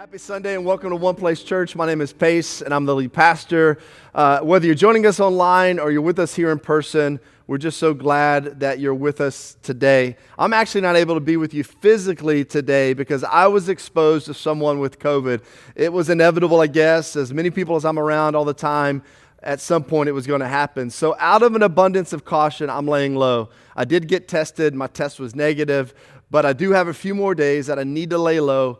Happy Sunday and welcome to One Place Church. My name is Pace and I'm the lead pastor. Whether you're joining us online or you're with us here in person, we're just so glad that you're with us today. I'm actually not able to be with you physically today because I was exposed to someone with COVID. It was inevitable, I guess. As many people as I'm around all the time, at some point it was going to happen. So out of an abundance of caution, I'm laying low. I did get tested. My test was negative, but I do have a few more days that I need to lay low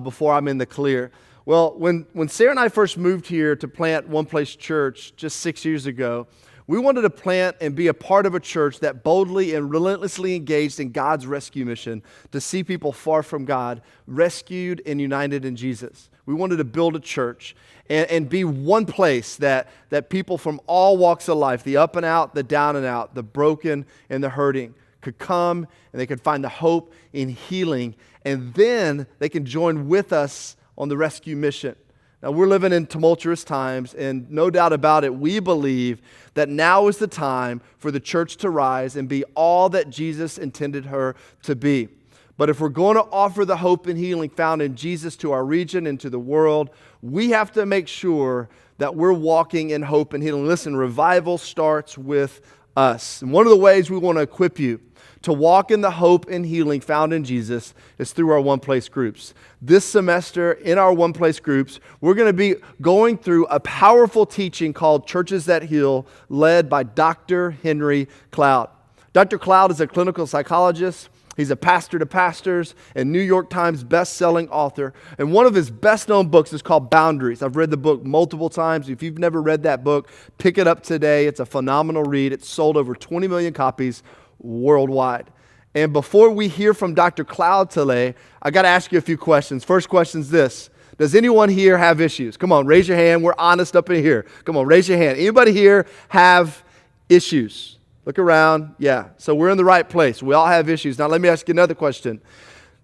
before I'm in the clear. Well, when Sarah and I first moved here to plant One Place Church just 6 years ago, we wanted to plant and be a part of a church that boldly and relentlessly engaged in God's rescue mission to see people far from God rescued and united in Jesus. We wanted to build a church and be one place that people from all walks of life, the up and out, the down and out, the broken and the hurting, could come and they could find the hope in healing, and then they can join with us on the rescue mission. Now, we're living in tumultuous times, and no doubt about it, we believe that now is the time for the church to rise and be all that Jesus intended her to be. But if we're going to offer the hope and healing found in Jesus to our region and to the world, we have to make sure that we're walking in hope and healing. Listen, revival starts with us. And one of the ways we want to equip you to walk in the hope and healing found in Jesus is through our One Place groups. This semester in our One Place groups, we're going to be going through a powerful teaching called Churches That Heal, led by Dr. Henry Cloud. Dr. Cloud is a clinical psychologist. He's a pastor to pastors and New York Times best-selling author. And one of his best-known books is called Boundaries. I've read the book multiple times. If you've never read that book, pick it up today. It's a phenomenal read. It's sold over 20 million copies worldwide. And before we hear from Dr. Cloud today, I got to ask you a few questions. First question is this. Does anyone here have issues? Come on, raise your hand. We're honest up in here. Come on, raise your hand. Anybody here have issues? Look around. Yeah, so we're in the right place. We all have issues. Now let me ask you another question.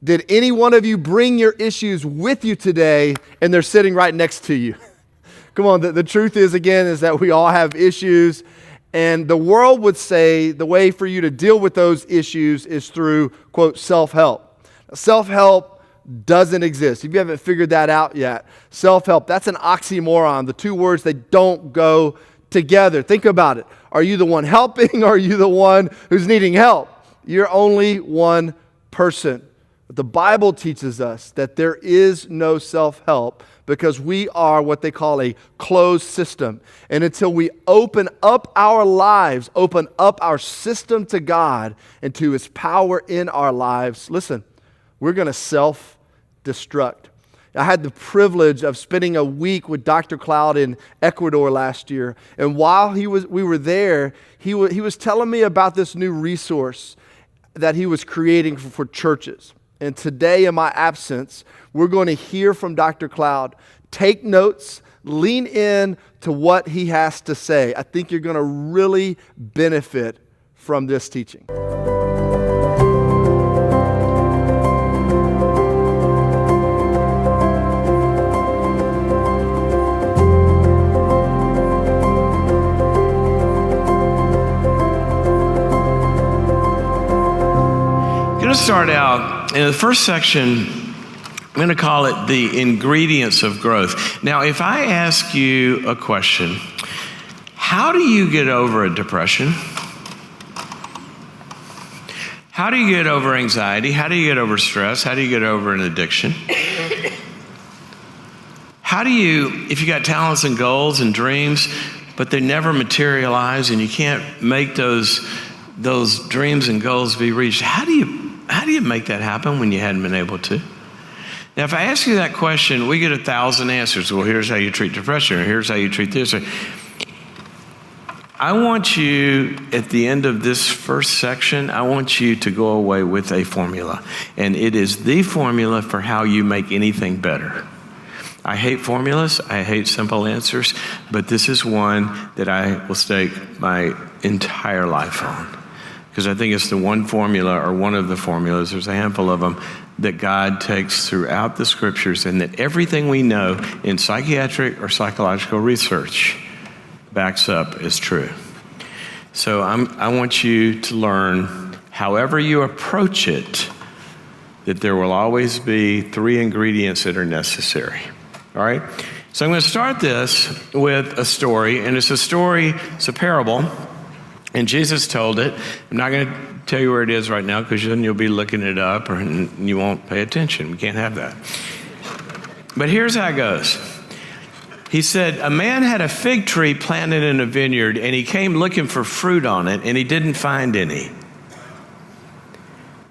Did any one of you bring your issues with you today and they're sitting right next to you? Come on, the truth is, again, is that we all have issues. And the world would say the way for you to deal with those issues is through, quote, self-help. Self-help doesn't exist. If you haven't figured that out yet, self-help, that's an oxymoron. The two words, they don't go together. Think about it. Are you the one helping or are you the one who's needing help? You're only one person. But the Bible teaches us that there is no self-help because we are what they call a closed system. And until we open up our lives, open up our system to God and to His power in our lives, listen, we're going to self-destruct. I had the privilege of spending a week with Dr. Cloud in Ecuador last year. And while we were there, he was telling me about this new resource that he was creating for churches. And today, in my absence, we're going to hear from Dr. Cloud. Take notes, lean in to what he has to say. I think you're going to really benefit from this teaching. I'm going to start out in the first section. I'm going to call it the ingredients of growth. Now, if I ask you a question, how do you get over a depression? How do you get over anxiety? How do you get over stress? How do you get over an addiction? How do you, if you got talents and goals and dreams, but they never materialize and you can't make those dreams and goals be reached, how do you make that happen when you hadn't been able to? Now, if I ask you that question, we get 1,000 answers. Well, here's how you treat depression, or here's how you treat this. I want you, at the end of this first section, I want you to go away with a formula. And it is the formula for how you make anything better. I hate formulas. I hate simple answers. But this is one that I will stake my entire life on. Because I think it's the one formula, or one of the formulas, there's a handful of them, that God takes throughout the scriptures, and that everything we know in psychiatric or psychological research backs up as true. So I want you to learn, however you approach it, that there will always be 3 ingredients that are necessary. All right? So I'm going to start this with a story, and it's a parable, and Jesus told it. I'm not going to tell you where it is right now because then you'll be looking it up and you won't pay attention. We can't have that. But here's how it goes. He said, a man had a fig tree planted in a vineyard, and he came looking for fruit on it, and he didn't find any.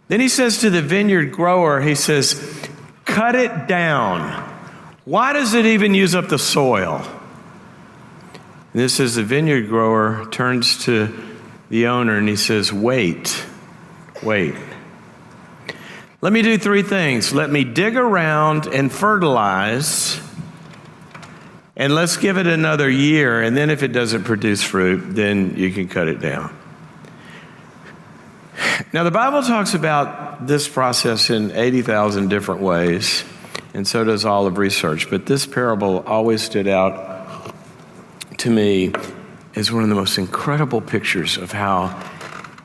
Then he says to the vineyard grower, he says, cut it down. Why does it even use up the soil? And this is the vineyard grower turns to the owner and he says, wait. Let me do 3 things. Let me dig around and fertilize, and let's give it another year, and then if it doesn't produce fruit, then you can cut it down. Now, the Bible talks about this process in 80,000 different ways, and so does all of research. But this parable always stood out to me as one of the most incredible pictures of how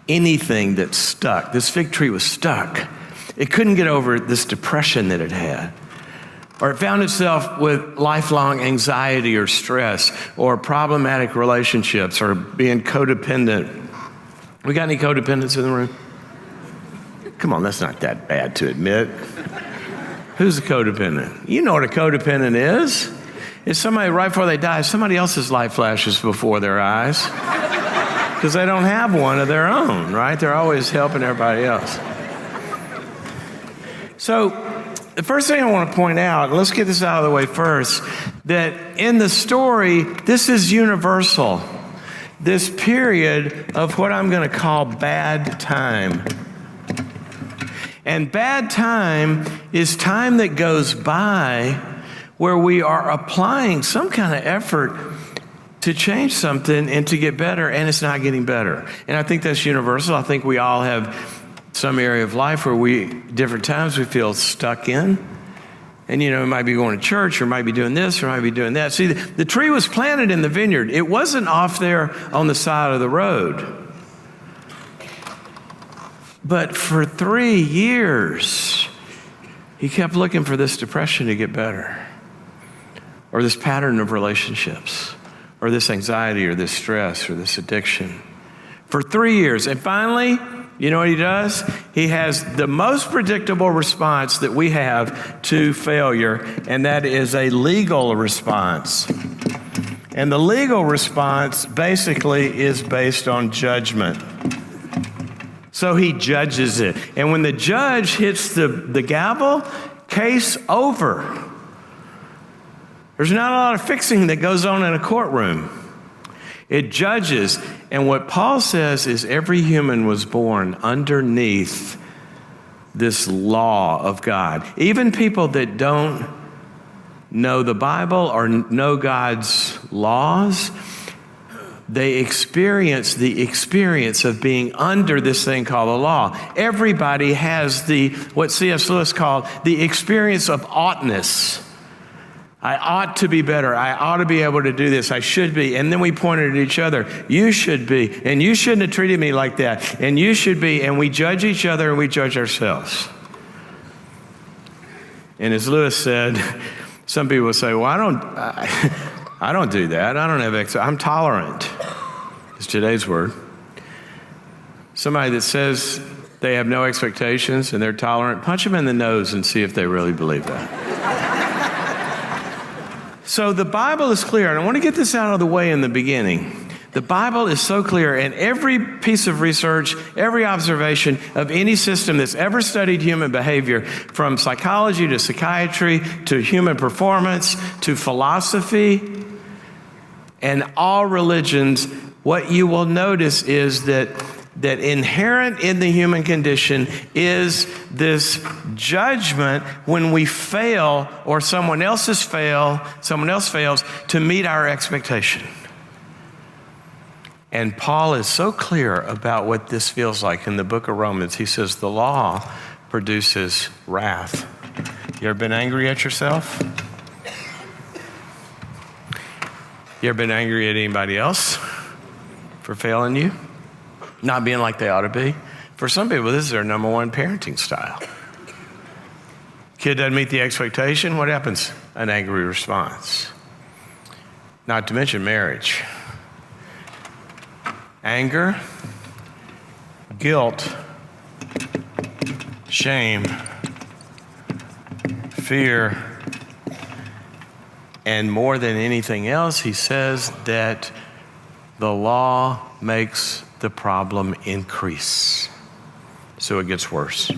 anything that's stuck, this fig tree was stuck. It couldn't get over this depression that it had. Or it found itself with lifelong anxiety or stress or problematic relationships or being codependent. We got any codependents in the room? Come on, that's not that bad to admit. Who's a codependent? You know what a codependent is. It's somebody right before they die, somebody else's life flashes before their eyes because they don't have one of their own, right? They're always helping everybody else. So the first thing I want to point out, and let's get this out of the way first, that in the story, this is universal. This period of what I'm going to call bad time. And bad time is time that goes by where we are applying some kind of effort to change something and to get better, and it's not getting better. And I think that's universal. I think we all have some area of life where different times we feel stuck in. And, we might be going to church, or might be doing this, or might be doing that. See, the tree was planted in the vineyard. It wasn't off there on the side of the road. But for 3 years, he kept looking for this depression to get better, or this pattern of relationships, or this anxiety, or this stress, or this addiction. For 3 years. And finally, you know what he does? He has the most predictable response that we have to failure, and that is a legal response. And the legal response basically is based on judgment. So he judges it. And when the judge hits the gavel, case over. There's not a lot of fixing that goes on in a courtroom. It judges. And what Paul says is every human was born underneath this law of God. Even people that don't know the Bible or know God's laws, they experience the experience of being under this thing called the law. Everybody has what C.S. Lewis called the experience of oughtness. I ought to be better. I ought to be able to do this. I should be. And then we pointed at each other. You should be. And you shouldn't have treated me like that. And you should be. And we judge each other and we judge ourselves. And as Lewis said, some people say, well, I don't do that. I don't have I'm tolerant. It's today's word. Somebody that says they have no expectations and they're tolerant, punch them in the nose and see if they really believe that. So the Bible is clear, and I want to get this out of the way in the beginning. The Bible is so clear, and every piece of research, every observation of any system that's ever studied human behavior, from psychology to psychiatry to human performance to philosophy and all religions, what you will notice is that inherent in the human condition is this judgment when we fail or someone else fails to meet our expectation. And Paul is so clear about what this feels like in the book of Romans. He says the law produces wrath. You ever been angry at yourself? You ever been angry at anybody else for failing you? Not being like they ought to be. For some people, this is their number one parenting style. Kid doesn't meet the expectation, what happens? An angry response. Not to mention marriage. Anger, guilt, shame, fear, and more than anything else, he says that the law makes the problem increase. So it gets worse.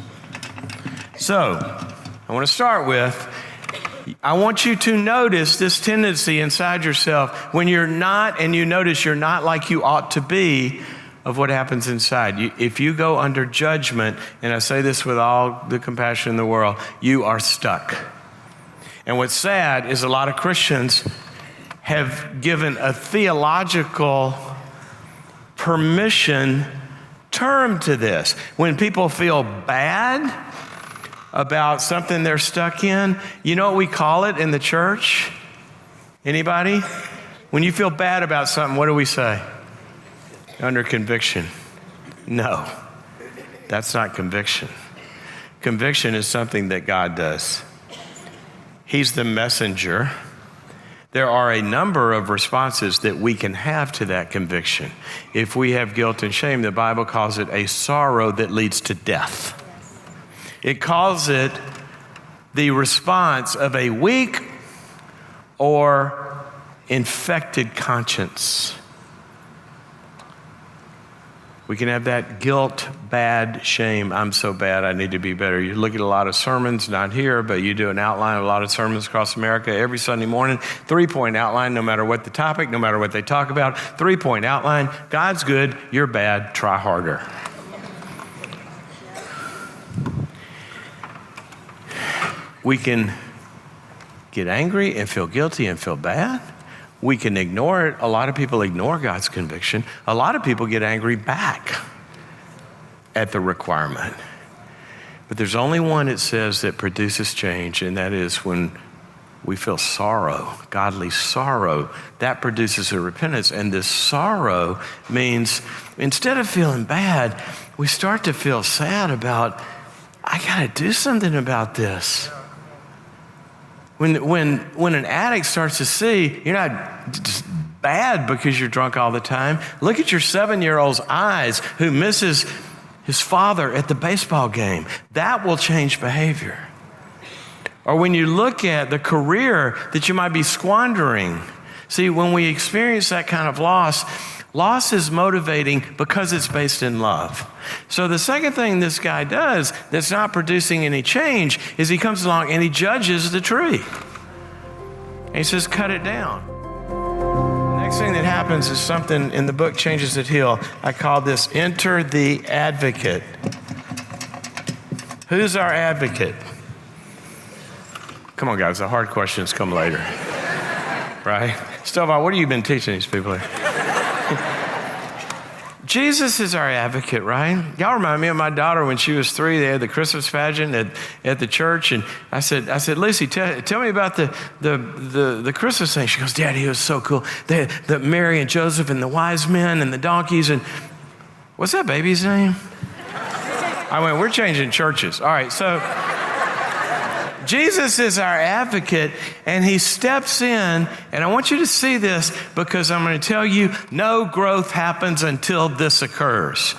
So, I want to start with, I want you to notice this tendency inside yourself when you're not, and you notice you're not like you ought to be, of what happens inside. If you go under judgment, and I say this with all the compassion in the world, you are stuck. And what's sad is a lot of Christians have given a theological permission term to this. When people feel bad about something they're stuck in, you know what we call it in the church? Anybody? When you feel bad about something, what do we say? Under conviction. No, that's not conviction. Conviction is something that God does. He's the messenger. There are a number of responses that we can have to that conviction. If we have guilt and shame, the Bible calls it a sorrow that leads to death. It calls it the response of a weak or infected conscience. We can have that guilt, bad, shame. I'm so bad, I need to be better. You look at a lot of sermons, not here, but you do an outline of a lot of sermons across America every Sunday morning. 3-point outline, no matter what the topic, no matter what they talk about. 3-point outline. God's good, you're bad, try harder. We can get angry and feel guilty and feel bad. We can ignore it. A lot of people ignore God's conviction. A lot of people get angry back at the requirement. But there's only one, it says, that produces change, and that is when we feel sorrow, godly sorrow. That produces a repentance. And this sorrow means instead of feeling bad, we start to feel sad about, I got to do something about this. When an addict starts to see you're not just bad because you're drunk all the time, look at your 7-year-old's eyes who misses his father at the baseball game. That will change behavior. Or when you look at the career that you might be squandering. See, when we experience that kind of loss is motivating because it's based in love. So the second thing this guy does that's not producing any change is he comes along and he judges the tree. And he says, cut it down. The next thing that happens is something in the book Changes at Heel. I call this enter the advocate. Who's our advocate? Come on, guys, the hard questions come later. Right? Stovall, what have you been teaching these people here? Jesus is our advocate, right? Y'all remind me of my daughter when she was 3. They had the Christmas pageant at the church, and I said, Lucy, tell me about the Christmas thing. She goes, Daddy, it was so cool. The Mary and Joseph and the wise men and the donkeys, and what's that baby's name? I went, we're changing churches. All right, so Jesus is our advocate, and he steps in, and I want you to see this because I'm going to tell you no growth happens until this occurs.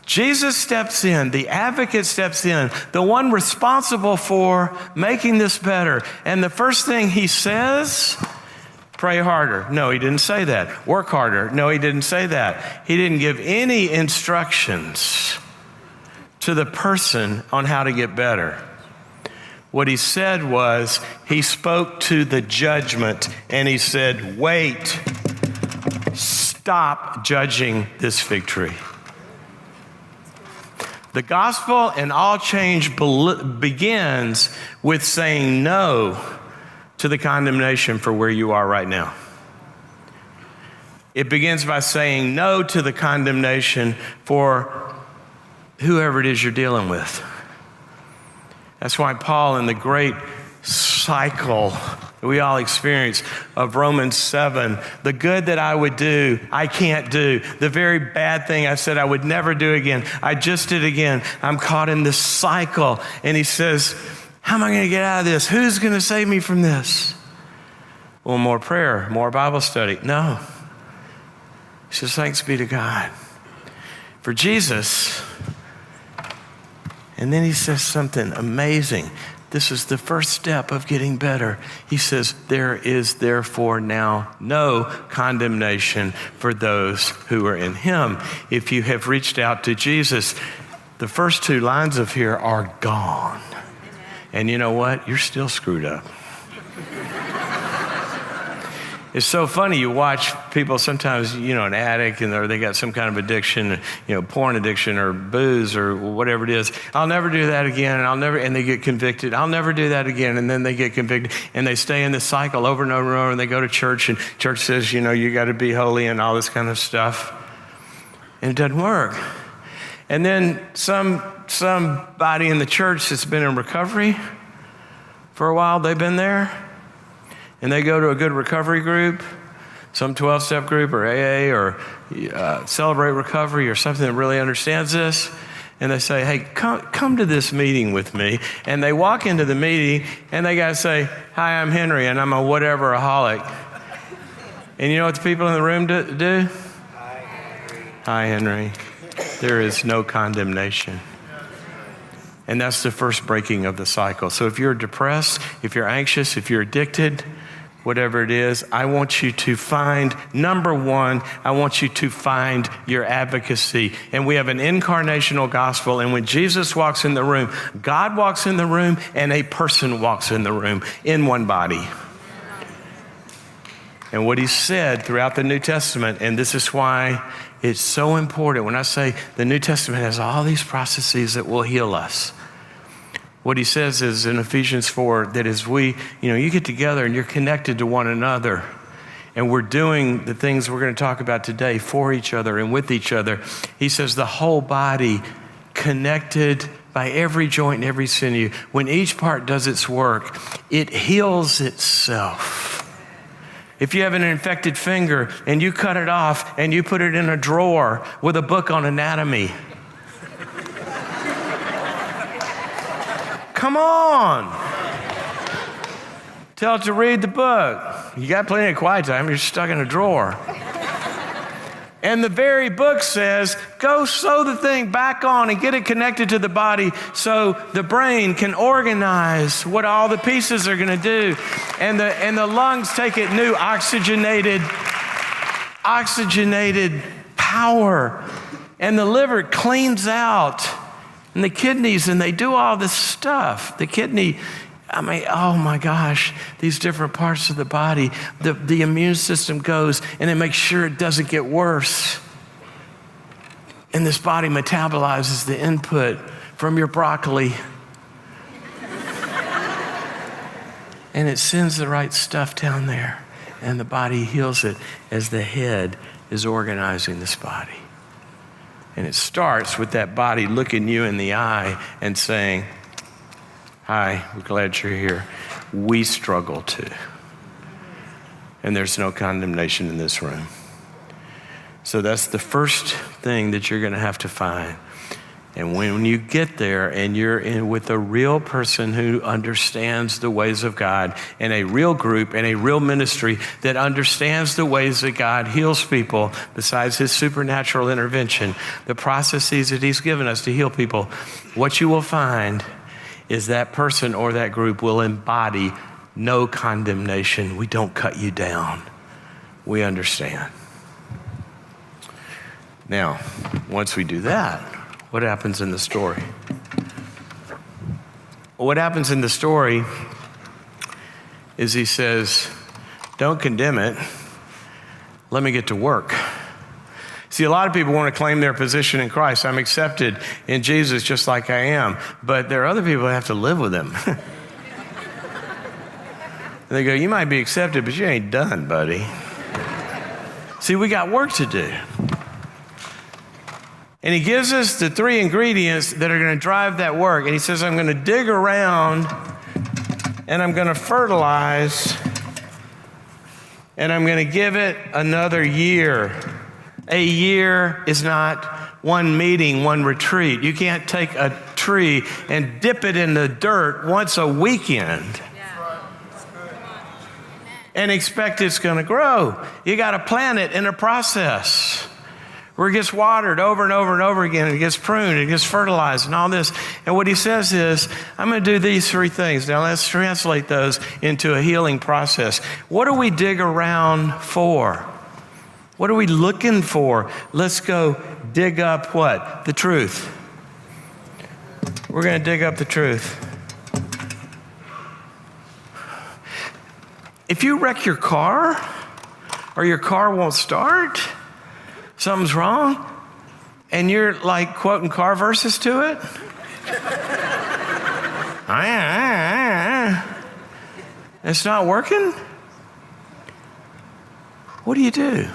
Jesus steps in, the advocate steps in, the one responsible for making this better. And the first thing he says, pray harder. No, he didn't say that. Work harder. No, he didn't say that. He didn't give any instructions to the person on how to get better. What he said was, he spoke to the judgment and he said, wait, stop judging this fig tree. The gospel and all change begins with saying no to the condemnation for where you are right now. It begins by saying no to the condemnation for whoever it is you're dealing with. That's why Paul, in the great cycle that we all experience of Romans 7. The good that I would do, I can't do. The very bad thing I said I would never do again, I just did again. I'm caught in this cycle. And he says, how am I going to get out of this? Who's going to save me from this? Well, more prayer, more Bible study. No. He says, thanks be to God. For Jesus, and then he says something amazing. This is the first step of getting better. He says, there is therefore now no condemnation for those who are in him. If you have reached out to Jesus, the first two lines of here are gone. And you know what? You're still screwed up. It's so funny, you watch people sometimes, an addict, or they got some kind of addiction, porn addiction or booze or whatever it is. I'll never do that again, and they get convicted. I'll never do that again, and then they get convicted, and they stay in this cycle over and over and over, and they go to church, and church says, you got to be holy and all this kind of stuff. And it doesn't work. And then somebody in the church that's been in recovery for a while, they've been there, and they go to a good recovery group, some 12-step group or AA or Celebrate Recovery or something that really understands this, and they say, hey, come to this meeting with me. And they walk into the meeting, and they got to say, hi, I'm Henry, and I'm a whatever-aholic. And you know what the people in the room do? Hi, Henry. There is no condemnation. And that's the first breaking of the cycle. So if you're depressed, if you're anxious, if you're addicted, whatever it is, I want you to find, number one, I want you to find your advocacy. And we have an incarnational gospel, and when Jesus walks in the room, God walks in the room, and a person walks in the room in one body. And what he said throughout the New Testament, and this is why it's so important. When I say the New Testament has all these processes that will heal us, what he says is in Ephesians 4 that as you get together and you're connected to one another, and we're doing the things we're going to talk about today for each other and with each other, he says the whole body connected by every joint and every sinew, when each part does its work, it heals itself. If you have an infected finger and you cut it off and you put it in a drawer with a book on anatomy, come on. Tell it to read the book. You got plenty of quiet time. You're stuck in a drawer. And the very book says, go sew the thing back on and get it connected to the body so the brain can organize what all the pieces are going to do. And the lungs take it new oxygenated power. And the liver cleans out. And the kidneys, and they do all this stuff. The kidney, oh my gosh, these different parts of the body, the immune system goes and it makes sure it doesn't get worse. And this body metabolizes the input from your broccoli. And it sends the right stuff down there. And the body heals it as the head is organizing this body. And it starts with that body looking you in the eye and saying, hi, we're glad you're here. We struggle too. And there's no condemnation in this room. So that's the first thing that you're going to have to find. And when you get there and you're in with a real person who understands the ways of God, and a real group and a real ministry that understands the ways that God heals people besides his supernatural intervention, the processes that he's given us to heal people, what you will find is that person or that group will embody no condemnation. We don't cut you down. We understand. Now, once we do that, what happens in the story? What happens in the story is he says, don't condemn it. Let me get to work. See, a lot of people want to claim their position in Christ. I'm accepted in Jesus just like I am. But there are other people that have to live with him. And they go, you might be accepted, but you ain't done, buddy. See, we got work to do. And he gives us the three ingredients that are going to drive that work. And he says, I'm going to dig around and I'm going to fertilize and I'm going to give it another year. A year is not one meeting, one retreat. You can't take a tree and dip it in the dirt once a weekend and expect it's going to grow. You got to plant it in a process where it gets watered over and over and over again. It gets pruned, it gets fertilized and all this. And what he says is, I'm going to do these three things. Now let's translate those into a healing process. What do we dig around for? What are we looking for? Let's go dig up what? The truth. We're going to dig up the truth. If you wreck your car or your car won't start, something's wrong, and you're like quoting car verses to it, it's not working, what do?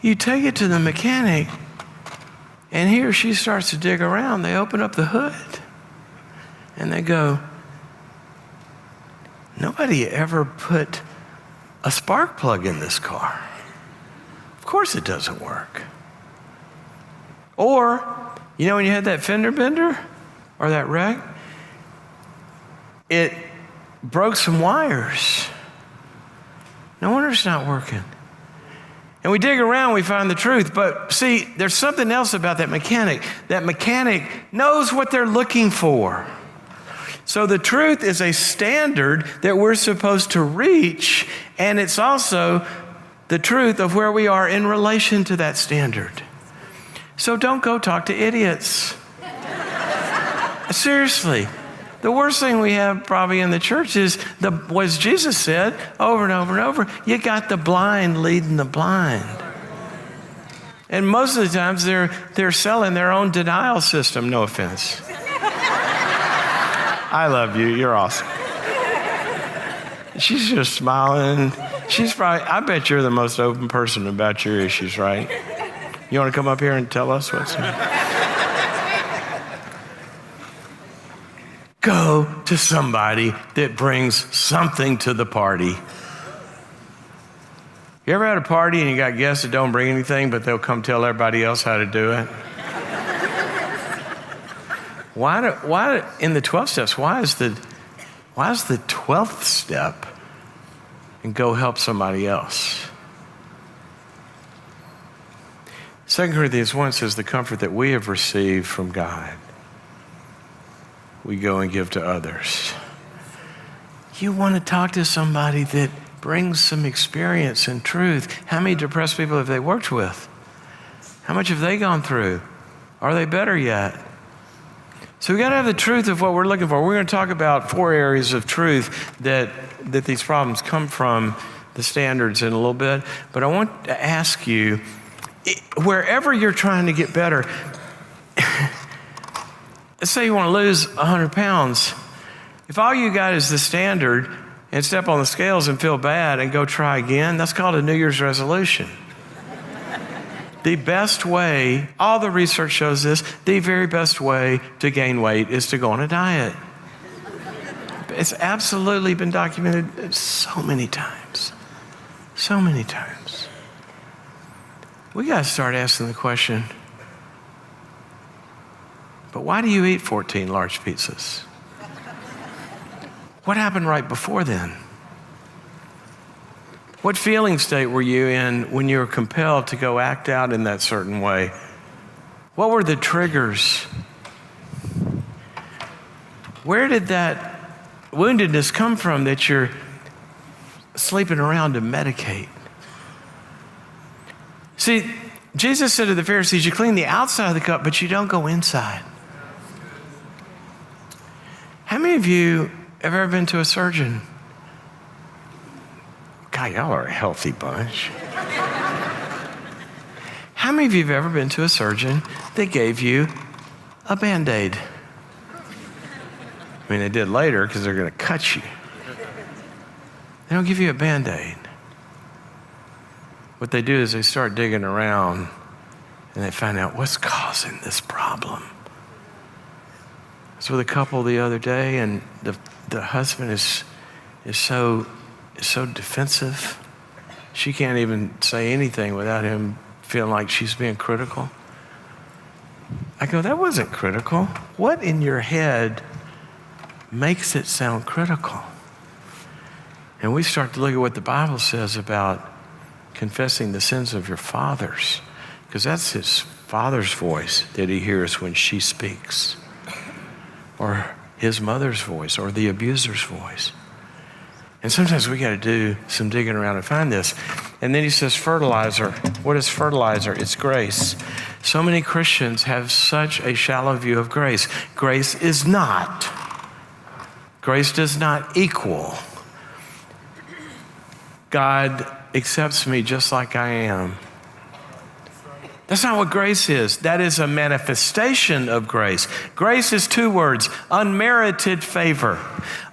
You take it to the mechanic, and he or she starts to dig around. They open up the hood, and they go, nobody ever put a spark plug in this car. Of course it doesn't work. Or, when you had that fender bender or that wreck, it broke some wires. No wonder it's not working. And we dig around, we find the truth. But see, there's something else about that mechanic. That mechanic knows what they're looking for. So the truth is a standard that we're supposed to reach, and it's also the truth of where we are in relation to that standard. So don't go talk to idiots. Seriously. The worst thing we have probably in the church is what Jesus said over and over and over. You got the blind leading the blind. And most of the times they're selling their own denial system, no offense. I love you. You're awesome. She's just smiling. I bet you're the most open person about your issues, right? You want to come up here and tell us what's Go to somebody that brings something to the party. You ever had a party and you got guests that don't bring anything, but they'll come tell everybody else how to do it? Why in the 12 steps, why is the 12th step and go help somebody else? 2 Corinthians 1 says, the comfort that we have received from God, we go and give to others. You want to talk to somebody that brings some experience and truth. How many depressed people have they worked with? How much have they gone through? Are they better yet? So we got to have the truth of what we're looking for. We're going to talk about 4 areas of truth that these problems come from, the standards in a little bit. But I want to ask you, wherever you're trying to get better, let's say you want to lose 100 pounds. If all you got is the standard and step on the scales and feel bad and go try again, that's called a New Year's resolution. The best way, all the research shows this, the very best way to gain weight is to go on a diet. It's absolutely been documented so many times. So many times. We got to start asking the question, but why do you eat 14 large pizzas? What happened right before then? What feeling state were you in when you were compelled to go act out in that certain way? What were the triggers? Where did that woundedness come from that you're sleeping around to medicate? See, Jesus said to the Pharisees, you clean the outside of the cup, but you don't go inside. How many of you have ever been to a surgeon? God, y'all are a healthy bunch. How many of you have ever been to a surgeon that gave you a Band-Aid? I mean, they did later because they're going to cut you. They don't give you a Band-Aid. What they do is they start digging around and they find out what's causing this problem. I was with a couple the other day, and the husband is so defensive. She can't even say anything without him feeling like she's being critical. I go, that wasn't critical. What in your head makes it sound critical? And we start to look at what the Bible says about confessing the sins of your fathers, because that's his father's voice that he hears when she speaks, or his mother's voice, or the abuser's voice. And sometimes we got to do some digging around and find this. And then he says fertilizer. What is fertilizer? It's grace. So many Christians have such a shallow view of grace. Grace is not. Grace does not equal. God accepts me just like I am. That's not what grace is. That is a manifestation of grace. Grace is two words: unmerited favor.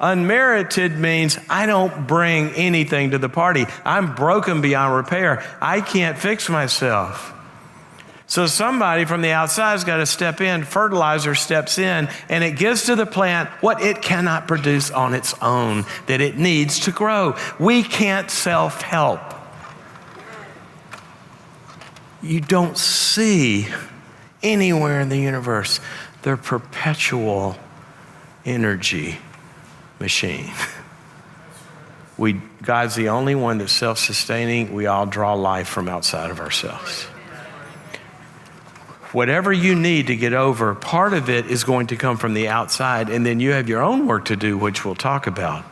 Unmerited means I don't bring anything to the party. I'm broken beyond repair. I can't fix myself. So somebody from the outside's got to step in. Fertilizer steps in, and it gives to the plant what it cannot produce on its own, that it needs to grow. We can't self-help. You don't see anywhere in the universe the perpetual energy machine. God's the only one that's self-sustaining. We all draw life from outside of ourselves. Whatever you need to get over, part of it is going to come from the outside, and then you have your own work to do, which we'll talk about.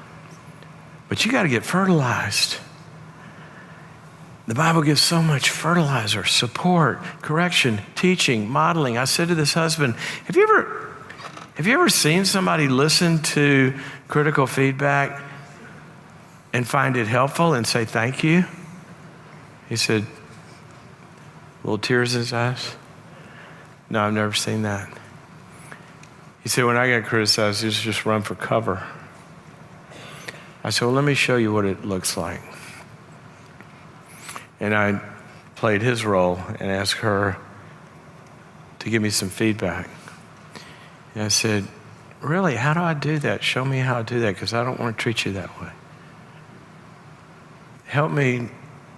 But you got to get fertilized. The Bible gives so much fertilizer, support, correction, teaching, modeling. I said to this husband, have you ever seen somebody listen to critical feedback and find it helpful and say thank you? He said, little tears in his eyes. No, I've never seen that. He said, when I got criticized, I used to just run for cover. I said, well, let me show you what it looks like. And I played his role and asked her to give me some feedback. And I said, really, how do I do that? Show me how to do that, because I don't want to treat you that way. Help me,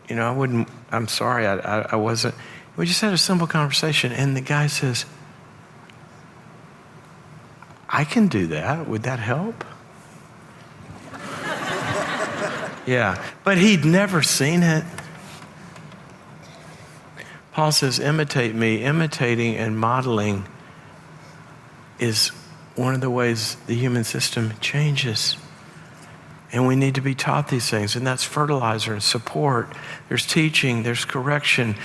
I'm sorry, I wasn't. We just had a simple conversation, and the guy says, I can do that. Would that help? Yeah, but he'd never seen it. Paul says, imitate me. Imitating and modeling is one of the ways the human system changes. And we need to be taught these things, and that's fertilizer and support. There's teaching, there's correction.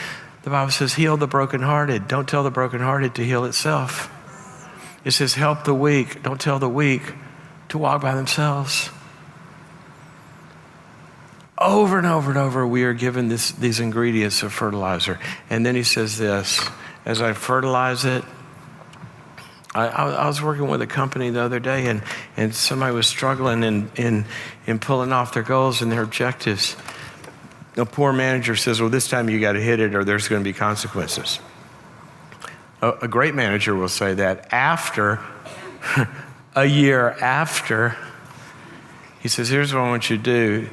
The Bible says, heal the brokenhearted. Don't tell the brokenhearted to heal itself. It says, help the weak. Don't tell the weak to walk by themselves. Over and over and over, we are given these ingredients of fertilizer. And then he says this, as I fertilize it, I was working with a company the other day, and somebody was struggling in pulling off their goals and their objectives. A poor manager says, well, this time you got to hit it or there's going to be consequences. A great manager will say that after, a year after, he says, here's what I want you to do.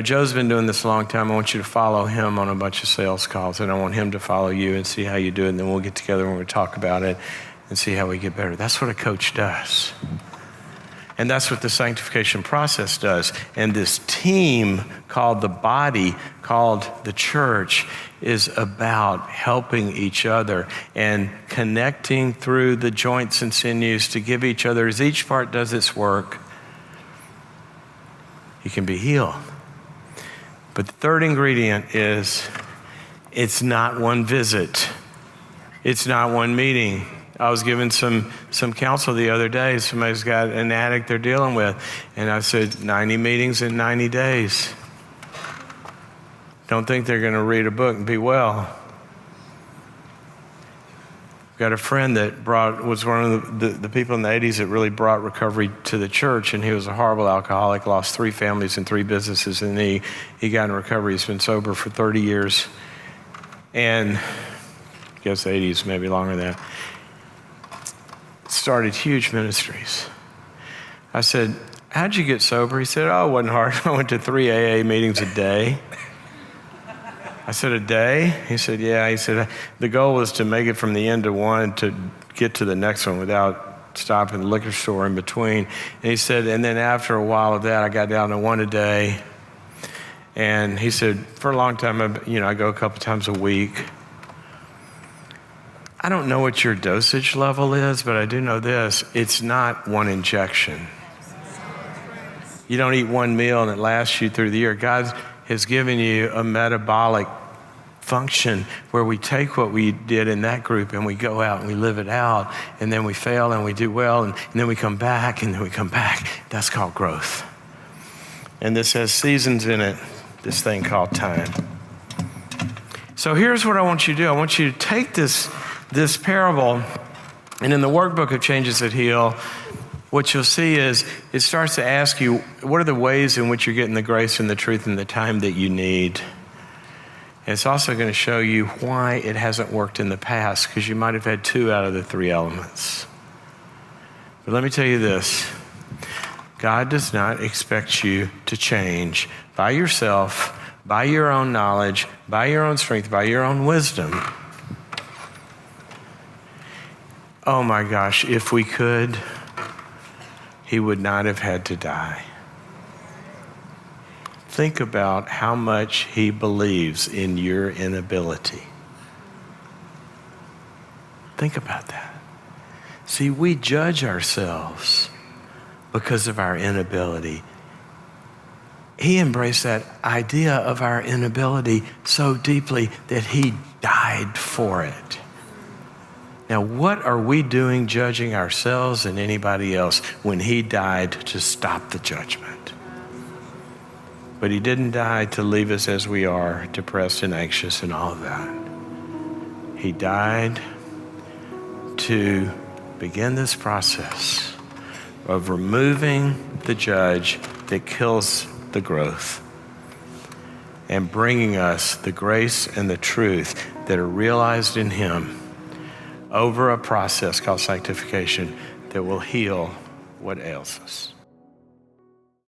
Joe's been doing this a long time. I want you to follow him on a bunch of sales calls, and I want him to follow you and see how you do it, and then we'll get together and we'll talk about it and see how we get better. That's what a coach does. And that's what the sanctification process does. And this team called the body, called the church, is about helping each other and connecting through the joints and sinews to give each other, as each part does its work, you can be healed. But the third ingredient is, it's not one visit. It's not one meeting. I was given some counsel the other day. Somebody's got an addict they're dealing with. And I said, 90 meetings in 90 days. Don't think they're going to read a book and be well. Got a friend that was one of the people in the 80s that really brought recovery to the church, and he was a horrible alcoholic, lost 3 families and 3 businesses, and he got in recovery. He's been sober for 30 years. And I guess 80s, maybe longer than that. Started huge ministries. I said, how'd you get sober? He said, oh, it wasn't hard. I went to 3 AA meetings a day. I said, a day? He said, yeah. He said, the goal was to make it from the end of one to get to the next one without stopping at the liquor store in between. And he said, and then after a while of that, I got down to 1 a day. And he said, for a long time, I go a couple times a week. I don't know what your dosage level is, but I do know this. It's not one injection. You don't eat one meal and it lasts you through the year. God has given you a metabolic function where we take what we did in that group and we go out and we live it out, and then we fail and we do well, and then we come back and then we come back. That's called growth. And this has seasons in it, this thing called time. So here's what I want you to do. I want you to take this parable, and in the workbook of Changes That Heal, what you'll see is it starts to ask you, what are the ways in which you're getting the grace and the truth and the time that you need? And it's also going to show you why it hasn't worked in the past, because you might have had 2 out of the 3 elements. But let me tell you this. God does not expect you to change by yourself, by your own knowledge, by your own strength, by your own wisdom. Oh my gosh, if we could, he would not have had to die. Think about how much he believes in your inability. Think about that. See, we judge ourselves because of our inability. He embraced that idea of our inability so deeply that he died for it. Now, what are we doing judging ourselves and anybody else when he died to stop the judgment? But he didn't die to leave us as we are, depressed and anxious and all of that. He died to begin this process of removing the judge that kills the growth and bringing us the grace and the truth that are realized in him over a process called sanctification that will heal what ails us.